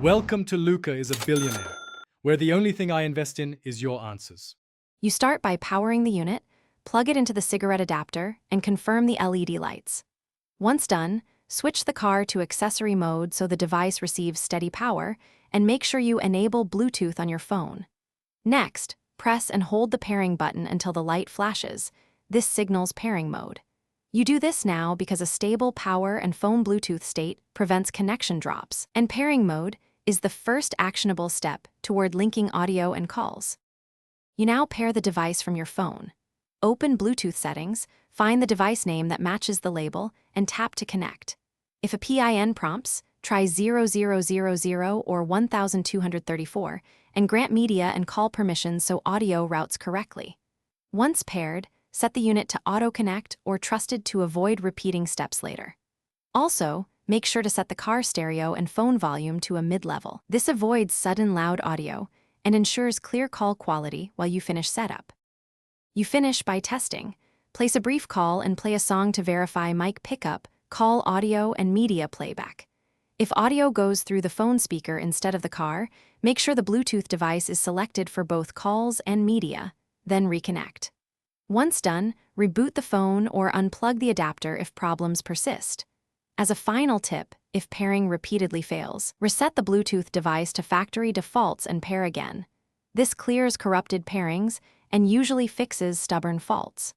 Welcome to Luca is a Billionaire, where the only thing I invest in is your answers. You start by powering the unit, plug it into the cigarette adapter, and confirm the LED lights. Once done, switch the car to accessory mode so the device receives steady power, and make sure you enable Bluetooth on your phone. Next, press and hold the pairing button until the light flashes. This signals pairing mode. You do this now because a stable power and phone Bluetooth state prevents connection drops, and pairing mode is the first actionable step toward linking audio and calls. You now pair the device from your phone. Open Bluetooth settings, find the device name that matches the label, and tap to connect. If a PIN prompts, try 0000 or 1234 and grant media and call permissions so audio routes correctly. Once paired, set the unit to auto-connect or trusted to avoid repeating steps later. Also, make sure to set the car stereo and phone volume to a mid-level. This avoids sudden loud audio and ensures clear call quality while you finish setup. You finish by testing. Place a brief call and play a song to verify mic pickup, call audio, and media playback. If audio goes through the phone speaker instead of the car, make sure the Bluetooth device is selected for both calls and media, then reconnect. Once done, reboot the phone or unplug the adapter if problems persist. As a final tip, if pairing repeatedly fails, reset the Bluetooth device to factory defaults and pair again. This clears corrupted pairings and usually fixes stubborn faults.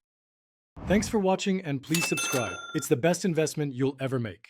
Thanks for watching and please subscribe. It's the best investment you'll ever make.